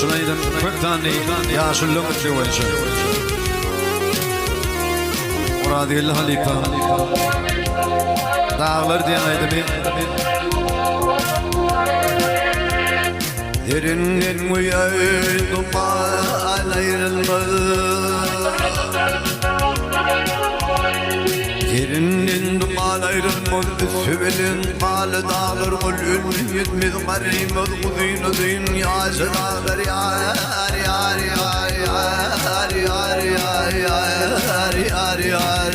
Şunaydım köktani yaşıllım çöveşe Muradil Halifa Dağlar diyanaydı bir Derinden uyay duman ayrılmaz Derinden duman ayrılmaz Süvelin malı dağlar ol ülmün yetmez Marimad kuzeyna deyin yaşı dağlar Yar yar yar yar yar yar yar yar yar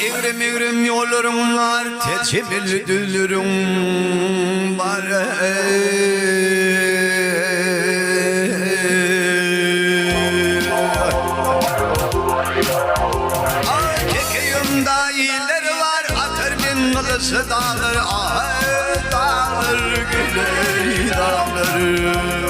Evrem evrem yollarım var, teçhimli dülürüm var. Kekeyimde iyiler var, atırmin kılısı dağlar, dağlar güle dağlar.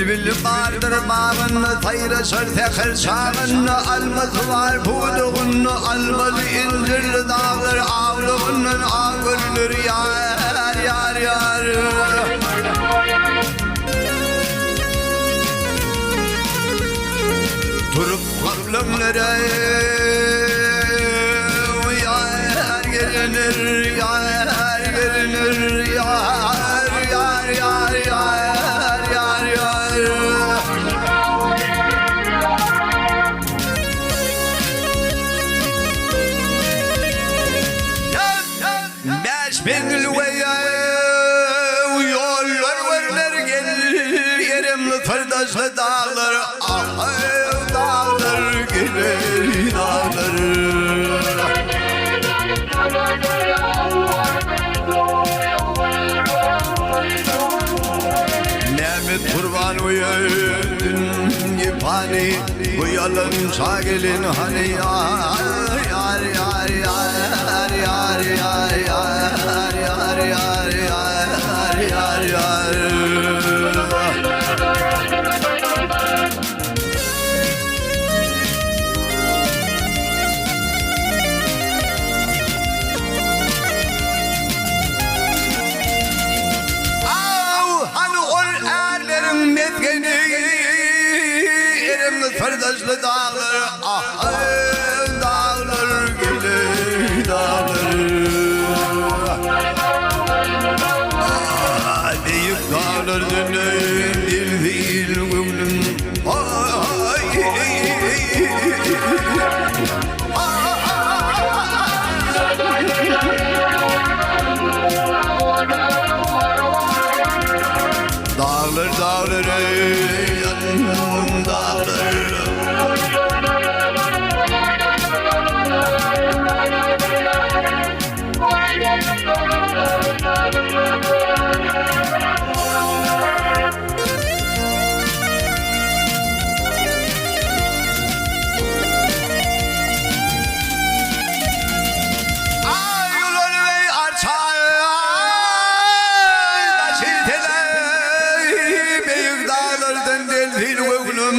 Bülbül vardır bağını tayra sörte kırçağını alması var buğduğunu almalı incir dağlar avluğunun ağırlır yar yar yar Durup kavlamlara yar gelinir yar gelinir yar yar yar yar Bengül veya yollar varlar gelir yerimli fırdaşlı dağlar dağlar gelir dağlar Mehmet kurban uyudun yipani bu yolun sağ gelin hani yar yar yar yar yar yar yar yar yar Hani ol erlerin metkeni erimli fırdaşlı dağlar dağlar gelir dağlar Dağlar dönün dil değil gönlüm Dağlar dağlar yanım dağlar büyük dağlardan delfin oğlum